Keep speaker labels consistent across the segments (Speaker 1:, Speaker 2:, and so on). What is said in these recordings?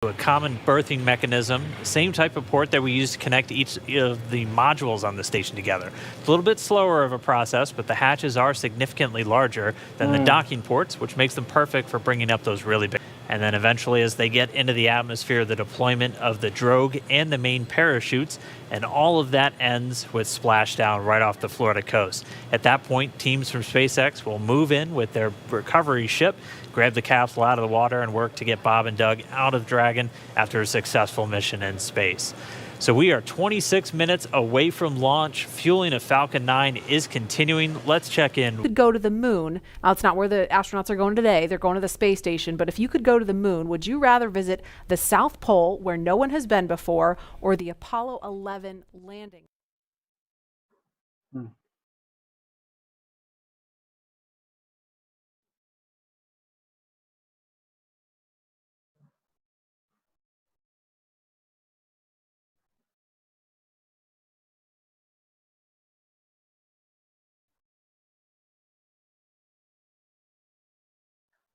Speaker 1: A common berthing mechanism, same type of port that we use to connect each of the modules on the station together. It's a little bit slower of a process, but the hatches are significantly larger than the
Speaker 2: Hmm.
Speaker 1: docking ports, which makes them perfect for bringing up those really big. And then eventually, as they get into the atmosphere, the deployment of the drogue and the main parachutes, and all of that ends with splashdown right off the Florida coast. At that point, teams from SpaceX will move in with their recovery ship, grab the capsule out of the water, and work to get Bob and Doug out of Dragon after a successful mission in space. So we are 26 minutes away from launch. Fueling of Falcon 9 is continuing. Let's check in.
Speaker 3: Could go to the moon. Now, it's not where the astronauts are going today. They're going to the space station. But if you could go to the moon, would you rather visit the South Pole, where no one has been before, or the Apollo 11 landing?
Speaker 2: Hmm.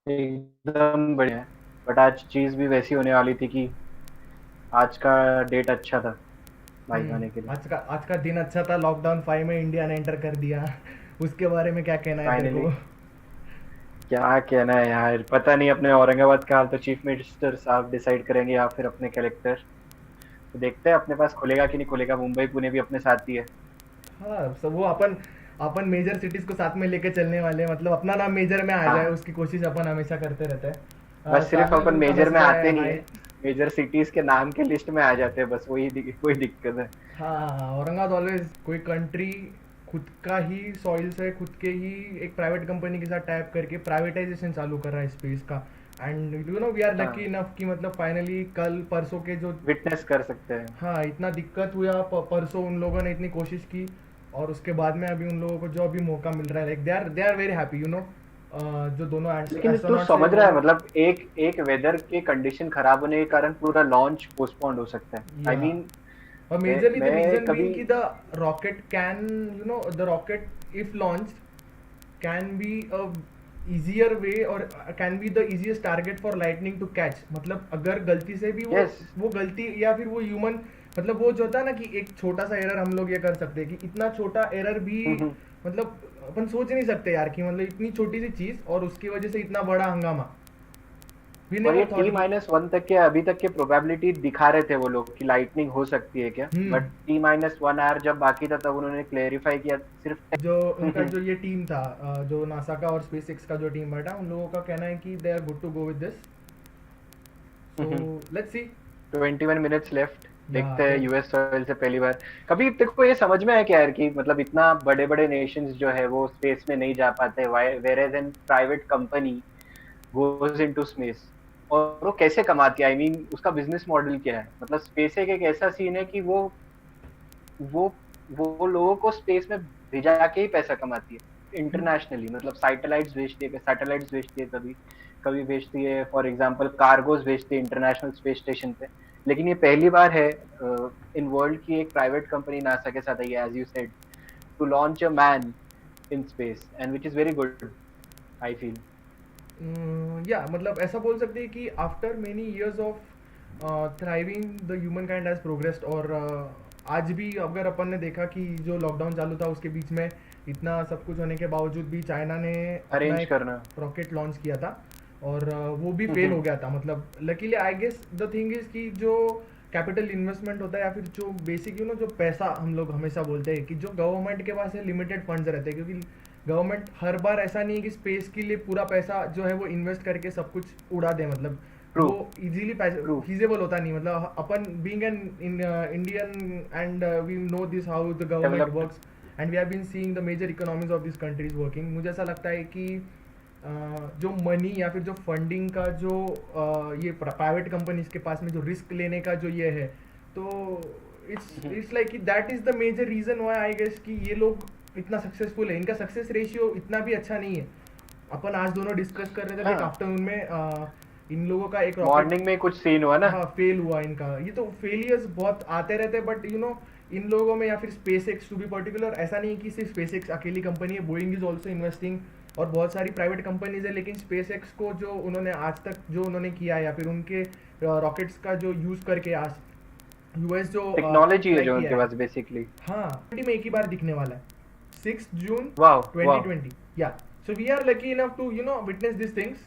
Speaker 2: एकदम बढ़िया है। But आज चीज भी वैसी होने वाली थी कि आज का डेट अच्छा था बाइक आने के लिए।
Speaker 4: आज का दिन अच्छा था। लॉकडाउन 5 में इंडिया ने एंटर कर दिया। उसके बारे में क्या कहना है तेरे
Speaker 2: फाइनली
Speaker 4: को?
Speaker 2: क्या कहना है यार, पता नहीं। अपने औरंगाबाद का हाल तो चीफ मिनिस्टर साहब डिसाइड करेंगे या फिर अपने कलेक्टर। तो देखते हैं अपने पास खुलेगा कि नहीं खुलेगा। मुंबई पुणे भी अपने साथ ही है।
Speaker 4: हाँ, सब वो अपन अपन मेजर सिटीज को साथ में लेके चलने वाले हैं। मतलब अपना नाम मेजर में आ जाए,
Speaker 2: हाँ,
Speaker 4: उसकी कोशिश अपन हमेशा करते रहते हैं।
Speaker 2: बस सिर्फ
Speaker 4: साहिल,
Speaker 2: अपन
Speaker 4: उनका
Speaker 2: मेजर में
Speaker 4: मैसेज
Speaker 2: आते
Speaker 4: आया
Speaker 2: नहीं
Speaker 4: हाय।
Speaker 2: है, मेजर सिटीज के नाम के लिस्ट में आ जाते हैं, बस कोई दिक्कत है।
Speaker 4: हाँ, औरंगाबाद ऑलवेज कोई कंट्री खुद का ही सॉइल से खुद के ही एक प्राइवेट कंपनी के साथ टाइप करके प्राइवेटाइजेशन चालू कर रहा है स्पेस का। And you know we are lucky
Speaker 2: हाँ,
Speaker 4: इनफ कि मतलब फाइनली कल परसों के जो
Speaker 2: विटनेस कर सकते हैं।
Speaker 4: हाँ इतना दिक्कत हुआ परसों उन लोगों ने इतनी कोशिश की, और उसके बाद में अभी उन लोगों को जो अभी मौका मिल रहा है, like they are very happy you know. जो दोनों
Speaker 2: लेकिन तू
Speaker 4: एस्ट्रोनॉट्स है
Speaker 2: समझ
Speaker 4: वो
Speaker 2: रहा है, मतलब एक एक वेदर के कंडीशन खराब होने के कारण पूरा लॉन्च पोस्टपोन्ड हो सकता है। आई
Speaker 4: या
Speaker 2: मीन
Speaker 4: और मेजरली द
Speaker 2: मैं
Speaker 4: रीजन
Speaker 2: कभी
Speaker 4: बीइंग कि the rocket can you know the rocket if launch can be a easier way और can be the easiest target for lightning to catch. मतलब अगर गलती से भी
Speaker 2: यस।
Speaker 4: वो गलती या फिर वो ह्यूमन, मतलब वो जो होता है ना कि एक छोटा सा एरर हम लोग ये कर सकते हैं कि इतना छोटा एरर भी मतलब अपन सोच नहीं सकते यार कि मतलब इतनी छोटी सी चीज और उसकी वजह से इतना बड़ा हंगामा। वी
Speaker 2: और ये
Speaker 4: नेवर थॉट कि
Speaker 2: T-1 तक के अभी तक के प्रोबेबिलिटी दिखा रहे थे वो लोग कि लाइटनिंग हो सकती है क्या, बट T-1 आवर जब बाकी था तब उन्होंने क्लेरिफाई किया सिर्फ।
Speaker 4: जो उनका जो ये टीम था, जो नासा का और स्पेस एक्स का जो टीम बैठा, उन लोगों का कहना है कि they are good to go with this. So let's see.
Speaker 2: 21 minutes left.
Speaker 4: Yeah
Speaker 2: देखते हैं यूएस सॉइल से पहली बार कभी तेरे को ये समझ में आया क्या यार कि मतलब इतना बड़े बड़े नेशंस जो है वो स्पेस में नहीं जा पाते, where an private company goes into space, और वो कैसे कमाती है। आई मीन उसका बिजनेस मॉडल क्या है। मतलब स्पेस एक ऐसा सीन है कि वो वो लोगों को स्पेस में भेजा के ही पैसा कमाती है इंटरनेशनली। मतलब सैटेलाइट्स भेजती है, कभी कभी भेजती है, फॉर एग्जांपल कार्गोज भेजती है इंटरनेशनल स्पेस स्टेशन पे। लेकिन ये पहली बार है इन वर्ल्ड की एक प्राइवेट कंपनी नासा के साथ आई है, as you said, to launch a man in space, and which is very good I feel.
Speaker 4: Yeah मतलब ऐसा बोल सकते हैं कि after many years of thriving the human kind has progressed. और आज भी अगर अपन ने देखा कि जो लॉकडाउन चालू था उसके बीच में इतना सब कुछ होने के बावजूद भी चाइना ने अपना
Speaker 2: अरेंज
Speaker 4: एक
Speaker 2: करना।
Speaker 4: रॉकेट लॉन्च किया था, और वो भी फेल हो गया था। मतलब luckily I guess the thing is कि जो कैपिटल इन्वेस्टमेंट होता है या फिर जो बेसिक यू नो जो पैसा हम लोग हमेशा बोलते हैं कि जो गवर्नमेंट के पास है लिमिटेड फंड्स रहते हैं, क्योंकि गवर्नमेंट हर बार ऐसा नहीं है कि स्पेस के लिए पूरा पैसा जो है वो इन्वेस्ट करके सब कुछ उड़ा दे। मतलब
Speaker 2: ट्रू
Speaker 4: वो इजीली
Speaker 2: ट्रू।
Speaker 4: फीजेबल होता नहीं। मतलब अपन being an Indian and we know this how the government
Speaker 2: developed.
Speaker 4: Works and we have been seeing the major economies of this countries working. मुझे ऐसा लगता है कि जो मनी या फिर जो फंडिंग का जो ये प्राइवेट कंपनीज के पास में जो रिस्क लेने का जो ये है, तो इट्स लाइक कि that is the major reason why I guess कि ये लोग इतना सक्सेसफुल है। इनका सक्सेस रेशियो इतना भी अच्छा नहीं है। अपन आज दोनों डिस्कस कर रहे थे लाइक
Speaker 2: हाँ,
Speaker 4: आफ्टरनून में इन लोगों का एक रॉकेट
Speaker 2: मॉर्निंग में कुछ सीन हुआ ना।
Speaker 4: हाँ फेल हुआ इनका। ये तो फेलियर्स बहुत आते रहते हैं, बट यू नो इन लोगों में या फिर SpaceX to be particular, ऐसा नहीं है कि सिर्फ स्पेस एक्स अकेली कंपनी है। बोइंग इज ऑल्सो इन्वेस्टिंग और बहुत सारी प्राइवेट कंपनीज है, लेकिन स्पेस एक्स को जो उन्होंने आज तक जो उन्होंने किया या फिर उनके रॉकेट्स का जो यूज करके आज यूएस जो
Speaker 2: टेक्नोलॉजी है
Speaker 4: try
Speaker 2: जो
Speaker 4: किया
Speaker 2: उनके पास बेसिकली।
Speaker 4: हाँ, में एक ही बार दिखने वाला है 6 जून
Speaker 2: Wow,
Speaker 4: 2020। Yeah so we are lucky enough to witness this things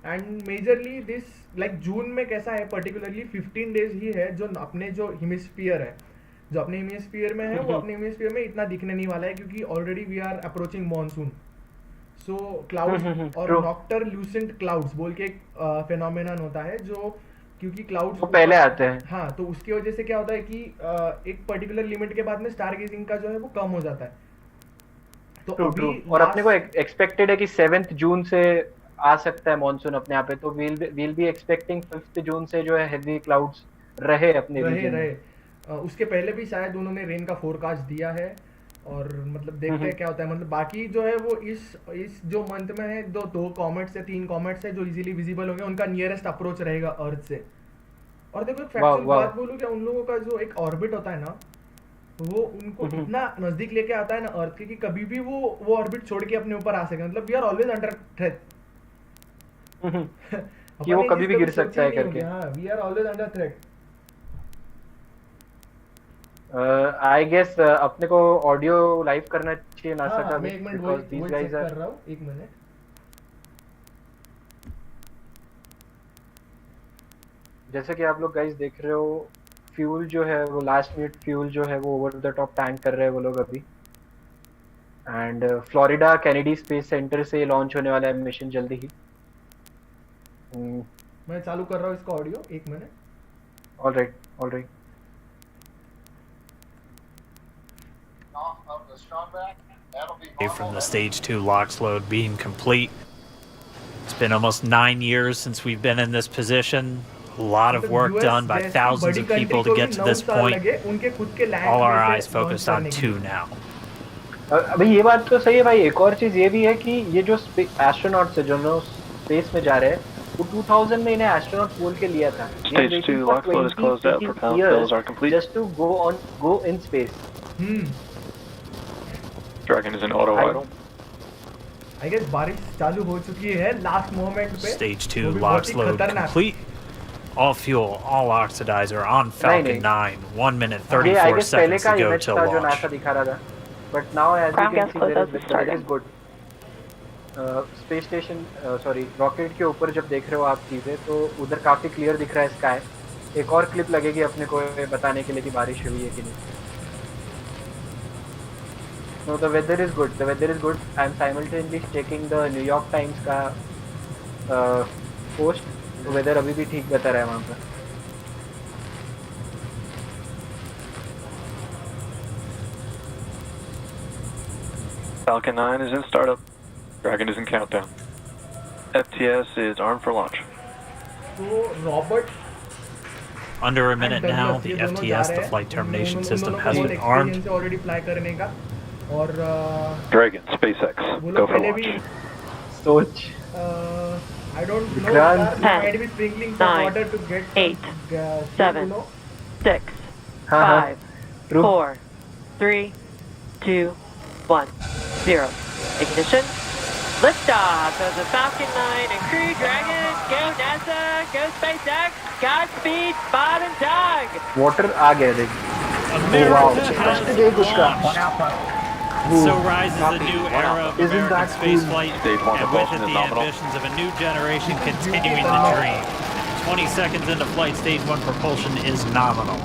Speaker 4: and majorly this like June में कैसा है पर्टिकुलरली 15 डेज ही है जो अपने जो हेमिस्फीयर है, जो अपने हेमिस्फीयर में है वो अपने हेमिस्फीयर में इतना दिखने नहीं वाला है क्योंकि already we are approaching monsoon. So cloud और नॉक्टर ल्यूसेंट क्लाउड्स बोल के एक फेनोमेनन होता है जो क्योंकि क्लाउड्स
Speaker 2: वो पहले आते हैं।
Speaker 4: हाँ, तो उसकी वजह से क्या होता है कि एक पर्टिकुलर लिमिट के बाद में स्टार गेजिंग का जो है वो कम हो जाता है। तो
Speaker 2: ट्रू
Speaker 4: अभी
Speaker 2: ट्रू। और अपने को एक्सपेक्टेड है कि 7th जून से आ सकता है मॉनसून अपने यहाँ पे, तो we'll be expecting 5th जून से जो है हेवी क्लाउड्स रहे अपने रीजन में।
Speaker 4: उसके पहले भी शायद उन्होंने रेन का फोरकास्ट दिया है और मतलब देखते हैं क्या होता है। मतलब बाकी जो है वो इस जो मंथ में है दो कॉमेट्स है, 3 कॉमेट्स है जो इजीली विजिबल होंगे, उनका नियरेस्ट अप्रोच रहेगा अर्थ से। और देखो एक फैक्चुअल बात बोलूं क्या, उन लोगों का जो एक ऑर्बिट होता है ना वो उनको इतना नजदीक लेके आता है ना अर्थ के कि कभी भी वो ऑर्बिट छोड़ के अपने ऊपर आ सके। मतलब we are always under threat
Speaker 2: कि वो कभी भी गिर सकता है करके।
Speaker 4: हाँ, we are always under threat.
Speaker 2: I guess अपने को ऑडियो लाइव करना चाहिए ना सका,
Speaker 4: मैं 1 मिनट वही चेक कर रहा हूँ, 1 मिनट।
Speaker 2: जैसे कि आप लोग गाइस देख रहे हो फ्यूल जो है वो लास्ट मिनट फ्यूल जो है वो ओवर द टॉप टैंक कर रहे हैं वो लोग अभी। And Florida Kennedy space centre से लॉन्च होने वाला है मिशन जल्दी ही।
Speaker 4: मैं चालू कर रहा हूँ इसका audio, 1 minute.
Speaker 2: Alright.
Speaker 1: From the stage 2 LOX load being complete. It's been almost 9 years since we've been in this position. A lot of work done by thousands of people to get to this point. All our eyes focused on 2 now.
Speaker 2: अभी ये बात तो सही है भाई। एक और चीज ये भी है कि ये जो एस्ट्रोनॉट्स है जो स्पेस में जा रहे हैं वो 2000 में इन्हें एस्ट्रोनॉट बोल के लिया था।
Speaker 5: Stage 2 LOX load is closed out. Propellant fills are complete.
Speaker 2: Just to go in space.
Speaker 5: Dragon is in auto idle.
Speaker 4: I guess बारिश चालू हो चुकी है लास्ट मोमेंट पे।
Speaker 1: Stage 2 LOX load complete. All fuel, all oxidizer on Falcon 9. 1 minute 34 seconds to go till
Speaker 2: जो
Speaker 1: launch.
Speaker 2: NASA दिखा रहा था, but now as you can see there is good. Space station sorry rocket के ऊपर जब देख रहे हो आप चीजें तो उधर काफी क्लियर दिख रहा है स्काई। एक और क्लिप लगेगी अपने को बताने के लिए कि बारिश हुई है कि नहीं। No, the weather is good. The weather is good. I am simultaneously checking the New York Times का post. तो weather अभी भी ठीक बता रहा है वहाँ पर।
Speaker 5: Falcon 9 is in startup. Dragon is in countdown. FTS is armed for launch.
Speaker 4: तो Robert
Speaker 1: Under a minute now, the FTS, the flight termination system, has been armed.
Speaker 4: Already fly करने का और
Speaker 5: Dragon, SpaceX, go for launch.
Speaker 2: सोच
Speaker 4: I don't know.
Speaker 2: Vikrant.
Speaker 4: You might be sprinkling some
Speaker 6: 9,
Speaker 4: water to get
Speaker 6: 8,
Speaker 4: some,
Speaker 6: 7,
Speaker 4: you know.
Speaker 6: 6,
Speaker 2: हाँ हाँ
Speaker 6: 5,
Speaker 2: true.
Speaker 6: 4, 3, 2, 1, 0. Ignition. Liftoff of the Falcon 9 and Crew Dragon. Go NASA. Go SpaceX. Godspeed, Bob and Doug.
Speaker 2: Water आ गया देख।
Speaker 1: America has
Speaker 2: देख उसका।
Speaker 1: So rises a new era of
Speaker 2: Isn't
Speaker 1: American
Speaker 2: that
Speaker 1: space
Speaker 2: cool?
Speaker 1: flight,
Speaker 5: Stage 1
Speaker 1: and with it
Speaker 5: propulsion is
Speaker 1: the
Speaker 5: nominal.
Speaker 1: ambitions of a new generation continuing the dream. 20 seconds into flight, stage 1 propulsion is nominal.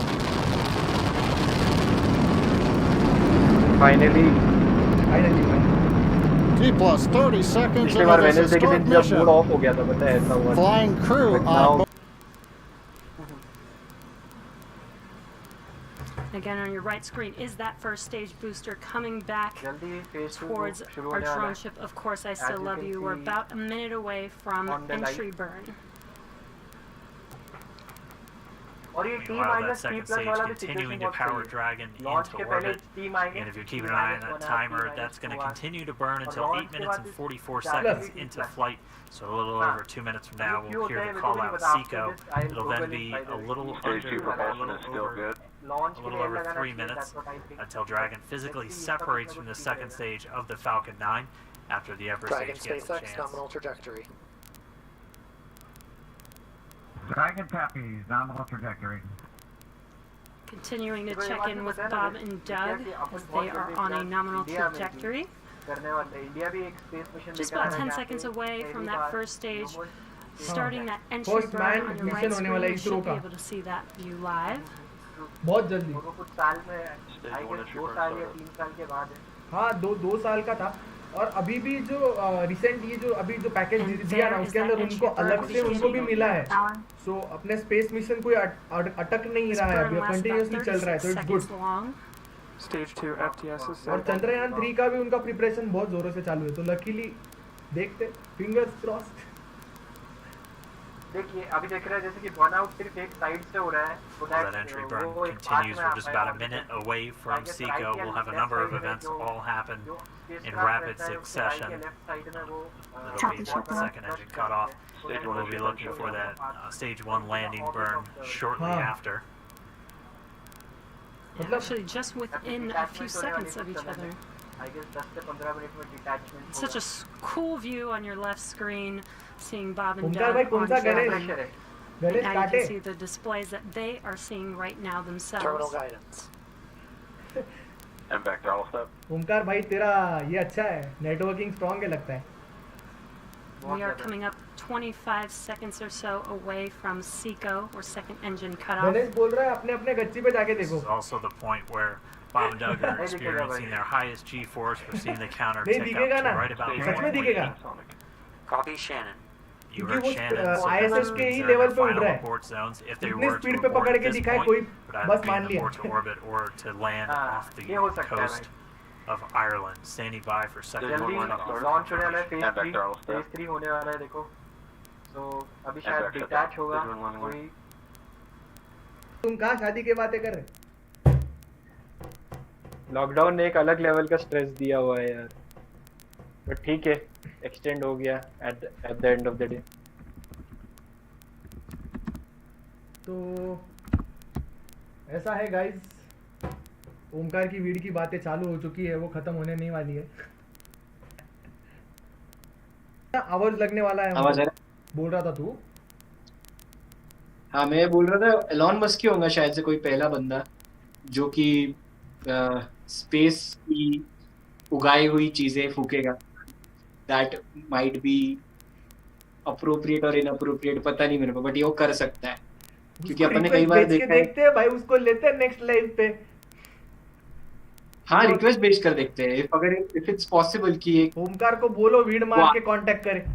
Speaker 2: Finally
Speaker 7: T plus 30 seconds
Speaker 2: पिछले
Speaker 7: into
Speaker 2: bar
Speaker 7: this
Speaker 2: Wednesday के
Speaker 7: historic
Speaker 2: दिन जब mood
Speaker 7: mission.
Speaker 2: Of हो गया था पता है ऐसा हुआ था।
Speaker 7: Flying crew
Speaker 2: But
Speaker 7: on
Speaker 2: now
Speaker 7: board.
Speaker 8: Again, on your right screen is that first stage booster coming back
Speaker 2: जल्दी phase 2
Speaker 8: towards
Speaker 2: शुरू
Speaker 8: our
Speaker 2: होने वाला
Speaker 8: drone
Speaker 2: है।
Speaker 8: ship. Of course, I
Speaker 2: As
Speaker 8: still
Speaker 2: you
Speaker 8: love
Speaker 2: can
Speaker 8: you. We're
Speaker 2: see
Speaker 8: about a minute away from
Speaker 2: on the
Speaker 8: entry
Speaker 2: light.
Speaker 8: burn.
Speaker 2: और ये T
Speaker 1: Meanwhile, that
Speaker 2: minus T
Speaker 1: second
Speaker 2: plus वाला
Speaker 1: stage
Speaker 2: भी
Speaker 1: continuing
Speaker 2: situation
Speaker 1: to
Speaker 2: बहुत
Speaker 1: power
Speaker 2: सही है।
Speaker 1: Dragon
Speaker 2: launch
Speaker 1: into
Speaker 2: के पहले
Speaker 1: orbit.
Speaker 2: T minus
Speaker 1: And if you're keeping an eye on that timer, that's going to continue to burn until 8 minutes and 44 seconds into flight. So a little over 2 minutes from now, we'll hear the call out Seco. It'll then be a little
Speaker 5: Stage 2
Speaker 1: under, a
Speaker 5: propulsion
Speaker 1: little
Speaker 5: is still
Speaker 1: over,
Speaker 5: good.
Speaker 2: Launch
Speaker 1: a
Speaker 2: के
Speaker 1: little
Speaker 2: लिए
Speaker 1: over
Speaker 2: लगाना
Speaker 1: 3
Speaker 2: चाहिए,
Speaker 1: minutes
Speaker 2: that's what I think.
Speaker 1: until Dragon physically separates from the second stage of the Falcon 9 after the upper
Speaker 9: Dragon
Speaker 1: stage gets a
Speaker 9: SpaceX,
Speaker 1: chance.
Speaker 9: nominal trajectory.
Speaker 7: Dragon copies, nominal trajectory.
Speaker 8: Continuing to
Speaker 2: देखो, ये
Speaker 8: check
Speaker 2: बात
Speaker 8: in
Speaker 2: तो
Speaker 8: with
Speaker 2: पता है ना,
Speaker 8: Bob
Speaker 2: जैसे
Speaker 8: and
Speaker 2: क्या
Speaker 8: Doug
Speaker 2: कि अपन
Speaker 8: as
Speaker 2: बहुत
Speaker 8: they are
Speaker 2: जल्दी
Speaker 8: on a
Speaker 2: plan
Speaker 8: nominal
Speaker 2: India में भी
Speaker 8: trajectory.
Speaker 2: करने वाले इंडिया भी एक स्पेस मिशन
Speaker 8: Just
Speaker 2: लेकर
Speaker 8: about
Speaker 2: आ रहा है
Speaker 8: 10
Speaker 2: जहाँ
Speaker 8: seconds
Speaker 2: पे
Speaker 8: away from
Speaker 2: पहली
Speaker 8: that
Speaker 2: bar
Speaker 8: first stage.
Speaker 2: humans
Speaker 8: Starting that entry
Speaker 4: First
Speaker 8: burn
Speaker 4: man
Speaker 8: on your
Speaker 4: mission
Speaker 8: right
Speaker 4: होने
Speaker 8: screen,
Speaker 4: वाला
Speaker 8: you
Speaker 4: इसरो
Speaker 8: should be
Speaker 4: का।
Speaker 8: able to see that view live.
Speaker 4: बहुत जल्दी।
Speaker 2: और वो कुछ साल में
Speaker 5: Stage
Speaker 2: आई
Speaker 5: one
Speaker 2: गेस
Speaker 5: entry
Speaker 2: 2
Speaker 5: burn
Speaker 2: साल या
Speaker 5: startup.
Speaker 2: 3 साल के बाद है।
Speaker 4: हाँ, दो साल का था। और अभी भी जो रिसेंट ये जो अभी जो पैकेज
Speaker 8: And
Speaker 4: दिया ना
Speaker 8: there is
Speaker 4: उसके
Speaker 8: that
Speaker 4: अंदर
Speaker 8: entry
Speaker 4: उनको
Speaker 8: burn
Speaker 4: अलग से उनको भी
Speaker 8: beginning.
Speaker 4: मिला है। सो अपने स्पेस मिशन कोई अटक नहीं
Speaker 8: This
Speaker 4: रहा है,
Speaker 8: burn
Speaker 4: अभी
Speaker 8: lasts about
Speaker 4: कंटिन्यूअसली चल रहा है, तो
Speaker 8: 36
Speaker 4: it's good.
Speaker 8: seconds long.
Speaker 5: Stage 2 FTS is
Speaker 4: और
Speaker 5: set.
Speaker 4: चंद्रयान 3 का भी उनका प्रिपरेशन बहुत जोरों से चालू है, तो लकीली देखते, फिंगर्स क्रॉस्ड।
Speaker 2: देखिए अभी देख रहे हैं जैसे कि बर्न आउट सिर्फ एक साइड से हो रहा है तो
Speaker 1: That entry burn continues. We're just about a minute away from Seco. We'll have a number of events all happen in rapid succession. It'll be the second engine cut off.
Speaker 5: Stage one
Speaker 1: We'll
Speaker 5: entry
Speaker 1: be
Speaker 5: burn
Speaker 1: looking
Speaker 5: shortly.
Speaker 1: for that stage 1 landing burn shortly
Speaker 4: Huh.
Speaker 1: after.
Speaker 4: मतलब
Speaker 8: Actually, just within a few seconds of each other.
Speaker 2: I guess 10 से 15 minute में detachment
Speaker 8: Such a cool view on your left screen, seeing Bob and
Speaker 4: Omkar भाई
Speaker 8: Doug
Speaker 4: कौन
Speaker 8: on
Speaker 4: सा
Speaker 8: Dragon.
Speaker 4: Ganesh
Speaker 2: pressure है
Speaker 8: And
Speaker 4: Ganesh
Speaker 8: now you
Speaker 4: काटे
Speaker 8: can see the displays that they are seeing right now
Speaker 9: Terminal
Speaker 8: themselves.
Speaker 9: guidance.
Speaker 5: And back throttle step.
Speaker 4: Omkar भाई तेरा ये अच्छा है, नेटवर्किंग स्ट्रांग है लगता है।
Speaker 8: We are coming up 25 seconds or so away from Seco, or second engine cutoff.
Speaker 4: Ganesh बोल रहा है अपने अपने गच्ची पे जाके
Speaker 1: This
Speaker 4: देखो।
Speaker 1: is also the point where Bob and Doug are experiencing their highest G-force. We're seeing the counter
Speaker 4: नहीं
Speaker 1: tick
Speaker 4: दिखेगा
Speaker 1: up to
Speaker 4: ना,
Speaker 1: right about
Speaker 4: सच में दिखेगा।
Speaker 5: Sonic.
Speaker 9: Copy Shannon.
Speaker 1: You
Speaker 4: क्योंकि
Speaker 1: heard
Speaker 4: वो
Speaker 1: Shannon, so
Speaker 4: ISS
Speaker 1: that
Speaker 4: के ही
Speaker 1: means they're in
Speaker 4: level
Speaker 1: their
Speaker 4: पे उड़
Speaker 1: final
Speaker 4: रहा है।
Speaker 1: abort zones. If they
Speaker 4: इतनी
Speaker 1: were
Speaker 4: स्पीड
Speaker 1: to
Speaker 4: पे
Speaker 1: abort
Speaker 4: पकड़
Speaker 1: at
Speaker 4: के
Speaker 1: this
Speaker 4: दिखाए
Speaker 1: point,
Speaker 4: कोई
Speaker 1: would either
Speaker 4: बस
Speaker 1: be
Speaker 4: मान
Speaker 1: an
Speaker 4: लिया।
Speaker 1: abort to orbit or to land
Speaker 2: हाँ,
Speaker 1: off the
Speaker 2: ये हो सकता है
Speaker 1: coast of Ireland. Standing by for second
Speaker 5: Stage
Speaker 2: जल्दी
Speaker 5: one
Speaker 1: one.
Speaker 5: landing
Speaker 2: लॉन्च होने वाला है
Speaker 5: And back throttle step.
Speaker 2: Phase 3 होने वाला है देखो तो अभी
Speaker 5: And
Speaker 2: शायद
Speaker 5: back step.
Speaker 2: डिटैच होगा
Speaker 5: Stage one landing
Speaker 2: कोई
Speaker 4: तुम कहाँ शादी की बातें कर रहे?
Speaker 2: लॉकडाउन ने एक अलग लेवल का स्ट्रेस दिया हुआ है यार बट ठीक है एक्सटेंड हो गया at the end of the day
Speaker 4: तो ऐसा है गाइस, ओमकार की वीड की बातें चालू हो चुकी है, वो खत्म होने नहीं वाली है। आवाज लगने वाला है,
Speaker 10: आवाज आ रहा है?
Speaker 4: बोल रहा था तू।
Speaker 10: हाँ मैं बोल रहा था एलॉन मस्क ही होगा शायद से कोई पहला बंदा जो कि स्पेस की उगाई हुई चीजें फूकेगा। दैट माइट बी अप्रोप्रिएट और इनअप्रोप्रिएट, पता नहीं मेरे को, बट ये वो कर सकता है क्योंकि
Speaker 4: उसको
Speaker 10: अपन ने कई
Speaker 4: request
Speaker 10: बार
Speaker 4: भेज के
Speaker 10: देखा है।
Speaker 4: देखते हैं भाई, उसको लेते हैं नेक्स्ट लाइव पे।
Speaker 10: हाँ रिक्वेस्ट भेज कर देखते हैं इफ इट्स पॉसिबल कि एक
Speaker 4: ओमकार को बोलो वीड मार
Speaker 10: वाह।
Speaker 4: के कांटेक्ट करे।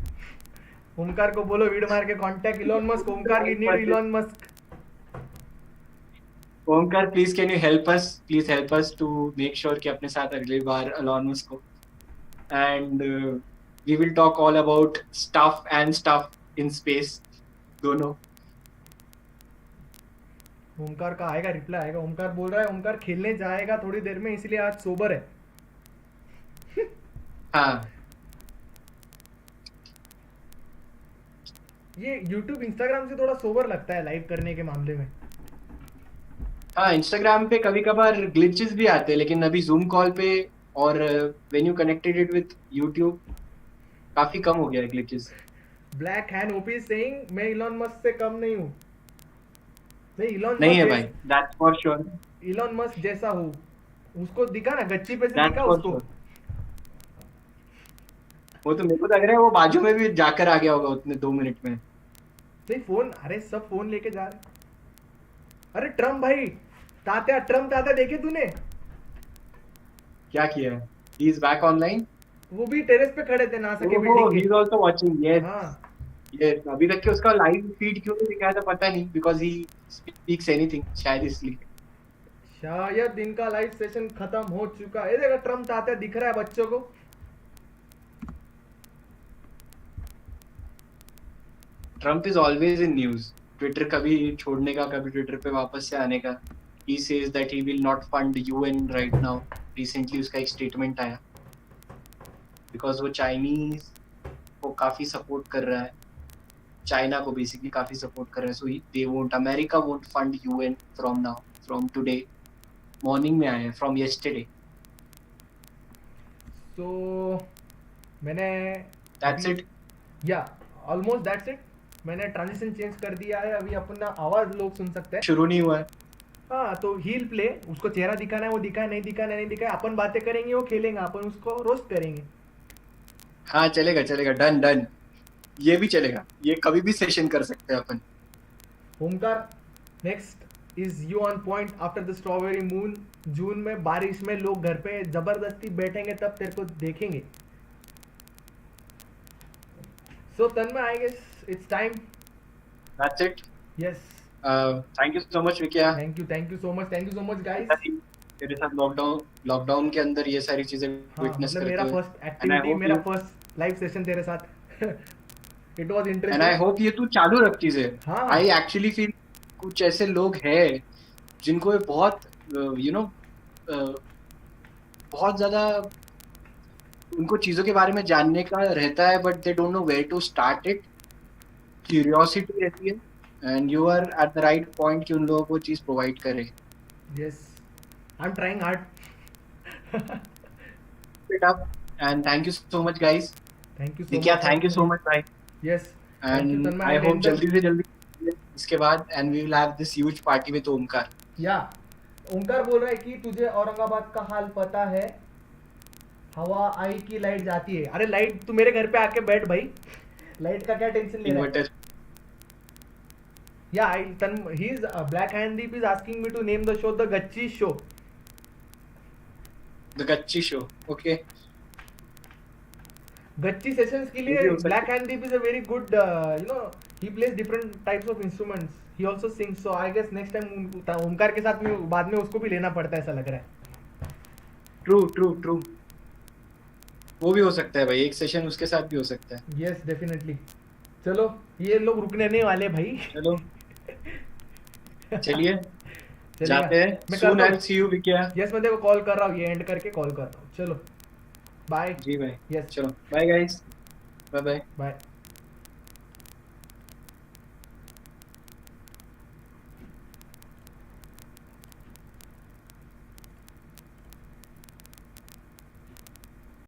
Speaker 4: ओमकार को बोलो वीड मार के contact Elon Musk. Omkar we need Elon Musk.
Speaker 10: Omkar please can you please help us to make sure कि अपने साथ अगली बार एलॉन मस्क को, and we will talk all about stuff and stuff in space दोनों।
Speaker 4: ओमकार का आएगा, रिप्लाई आएगा। ओमकार बोल रहा है ओमकार खेलने जाएगा थोड़ी देर में, इसलिए आज सोबर है।
Speaker 10: हाँ
Speaker 4: ये YouTube इंस्टाग्राम से थोड़ा सोबर लगता है लाइव करने के मामले में।
Speaker 10: हाँ इंस्टाग्राम पे कभी कभार ग्लिचेस भी आते हैं, लेकिन अभी जूम कॉल पे और when you connected it with YouTube काफी कम हो गया है glitches.
Speaker 4: Black hand OP saying मैं इलॉन मस्क से कम नहीं हूँ। मैं इलॉन
Speaker 10: नहीं है
Speaker 4: मस्क
Speaker 10: भाई, that's for sure.
Speaker 4: Elon Musk जैसा हूँ। उसको दिखा ना, गच्ची पे से
Speaker 10: That's
Speaker 4: दिखा
Speaker 10: for
Speaker 4: उसको।
Speaker 10: sure. वो तो मेरे को लग रहा है वो बाजू में भी जाकर आ गया होगा उतने 2 मिनट में।
Speaker 4: नहीं फोन, अरे सब फोन लेके जा रहे। अरे ट्रम्प भाई, तात्या ट्रम्प तात्या देखे तूने?
Speaker 10: क्या किया? He is back online.
Speaker 4: वो भी टेरेस पे खड़े थे नासा के
Speaker 10: oh
Speaker 4: building
Speaker 10: he is also watching. Yes
Speaker 4: हाँ
Speaker 10: यस, अभी तक के उसका लाइव फीड क्यों नहीं दिखाया था पता नहीं, बिकॉज़ ही स्पीक्स एनीथिंग शायद इसलिए।
Speaker 4: शायद इनका लाइव सेशन खत्म हो चुका है। देखा ट्रम्प तात्या दिख रहा है बच्चों को।
Speaker 10: Trump is always in news. Twitter कभी छोड़ने का, कभी ट्विटर पे वापस से आने का। He says that he will not fund UN right now. Recently उसका एक स्टेटमेंट आया बिकॉज वो चाइनीज को काफी सपोर्ट कर रहा है, चाइना को बेसिकली काफी सपोर्ट कर रहा है। So they won't, America won't fund UN from now, from today morning में आया, फ्रॉम यस्टरडे।
Speaker 4: तो मैंने
Speaker 10: That's it.
Speaker 4: या ऑलमोस्ट दैट्स इट। मैंने ट्रांजिशन चेंज कर दिया है, अभी अपना आवाज लोग सुन सकते हैं।
Speaker 10: शुरू नहीं हुआ है।
Speaker 4: हाँ तो हील प्ले, उसको चेहरा दिखाना है, वो दिखाए नहीं दिखाना नहीं दिखाए, अपन बातें करेंगे, वो खेलेंगे, अपन उसको रोस्ट करेंगे।
Speaker 10: हाँ चलेगा चलेगा, डन डन, ये भी चलेगा, ये कभी भी सेशन कर सकते हैं अपन।
Speaker 4: Omkar, next is you on point after the strawberry moon. जून में बारिश में लोग घर पे जबरदस्ती बैठेंगे, तब तेरे को देखेंगे। So Tanmay, I guess it's time.
Speaker 10: That's it.
Speaker 4: Yes,
Speaker 10: Thank you so much Vikia.
Speaker 4: Thank you so much guys.
Speaker 10: तेरे साथ लॉकडाउन के अंदर ये सारी चीजें
Speaker 4: हाँ,
Speaker 10: विटनेस
Speaker 4: मतलब
Speaker 10: करते
Speaker 4: मेरा
Speaker 10: हुए।
Speaker 4: फर्स्ट एक्टिविटी, मेरा फर्स्ट लाइव सेशन तेरे साथ। It was
Speaker 10: and
Speaker 4: interesting.
Speaker 10: I hope ये तू चालू रख चीजें।
Speaker 4: हाँ।
Speaker 10: आई एक्चुअली फील कुछ ऐसे लोग हैं जिनको ये बहुत बहुत ज्यादा उनको चीजों के बारे में जानने का रहता है, but they don't know where to start it. Curiosity रहती है, and you are at the right point कि उन लोगों को चीज प्रोवाइड करे।
Speaker 4: Yes, I am trying hard.
Speaker 10: And thank you so much guys.
Speaker 4: Thank you
Speaker 10: Vikia, thank you so much भाई।
Speaker 4: Yes,
Speaker 10: and I hope जल्दी से जल्दी इसके बाद and we will have this huge party with Omkar.
Speaker 4: या ओमकार बोल रहा है कि तुझे औरंगाबाद का हाल पता है, हवा आई की लाइट जाती है। अरे लाइट, तू मेरे घर पे आके बैठ भाई, लाइट का क्या टेंशन ले रहा है?
Speaker 10: इन्वर्टर।
Speaker 4: या he is black Handeep is asking me to name the show the Gacchi show.
Speaker 10: The Gacchi show, okay.
Speaker 4: Gacchi sessions के
Speaker 10: ये भी
Speaker 4: लिए
Speaker 10: हो सकता
Speaker 4: black Handeep is a very good, you know, he plays different types of instruments, he also sings. So I guess next time Omkar के साथ में बाद में उसको भी लेना पड़ता है, ऐसा लग रहा है।
Speaker 10: ट्रू, वो भी हो सकता है भाई, एक सेशन उसके साथ भी हो सकता है।
Speaker 4: Yes definitely. चलो, ये लोग रुकने नहीं वाले भाई।
Speaker 10: चलो चलिए
Speaker 4: चलेगा।
Speaker 10: जाते हैं।
Speaker 4: मैं
Speaker 10: Soon
Speaker 4: करता हूँ।
Speaker 10: I'll see you विकिया।
Speaker 4: यस, मैं देखो कॉल कर रहा हूँ, ये एंड करके कॉल कर रहा हूँ। चलो बाय।
Speaker 10: जी भाई,
Speaker 4: यस,
Speaker 10: चलो bye guys, bye bye.
Speaker 4: Bye.